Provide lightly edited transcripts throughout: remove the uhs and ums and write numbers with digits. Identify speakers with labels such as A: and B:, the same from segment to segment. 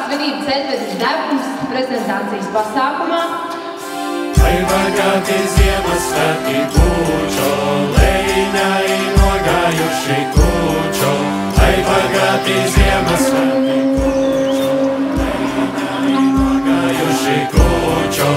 A: svinību ceļvedes devums prezentācijas pasākumā.
B: Lai bagāti Ziemassvētki kūčo, lejiņai nogājuši kūčo. Lai bagāti Ziemassvētki kūčo, lejiņai nogājuši kūčo.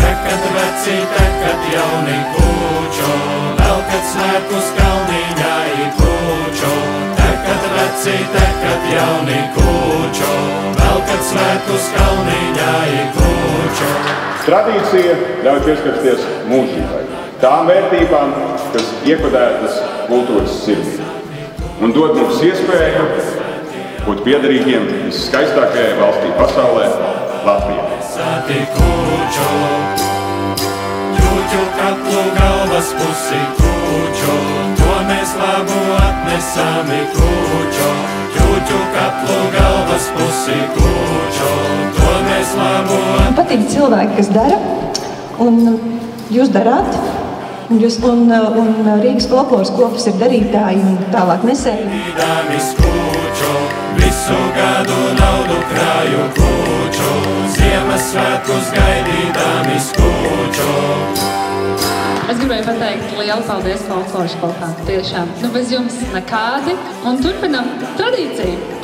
B: Tekad veci, tekad jauni kūčo, velkat svētkus kalniņā i kūčo. Tekad veci, tekad jauni kūčo, velkat svētkus kalniņā i kūčo.
C: Tradīcija ļauj pieskarsties mūžībai, tām vērtībām, kas iekodētas kultūras sirdī, un dod mums iespēju būt piederīgiem viskaistākajai valstī pasaulē, Latvijai.
B: Sāti kūčo, ķūķu katlu galvas pusi kūčo, to mēs labu atnesām i kūčo. Ķūķu katlu galvas pusi kūčo, to mēs labu atnesām.
D: Man patīk cilvēki, kas dara, un jūs darāt, un Rīgas folkloras kopas ir darītāji un tālāk nesēji.
B: Visu gadu naudu krāju kūču, Ziemassvētkus gaidīdami skūču.
E: Es gribēju pateikt lielu paldies folkloras kopā, tiešām. Bez jums nekādi, un turpinam tradīciju.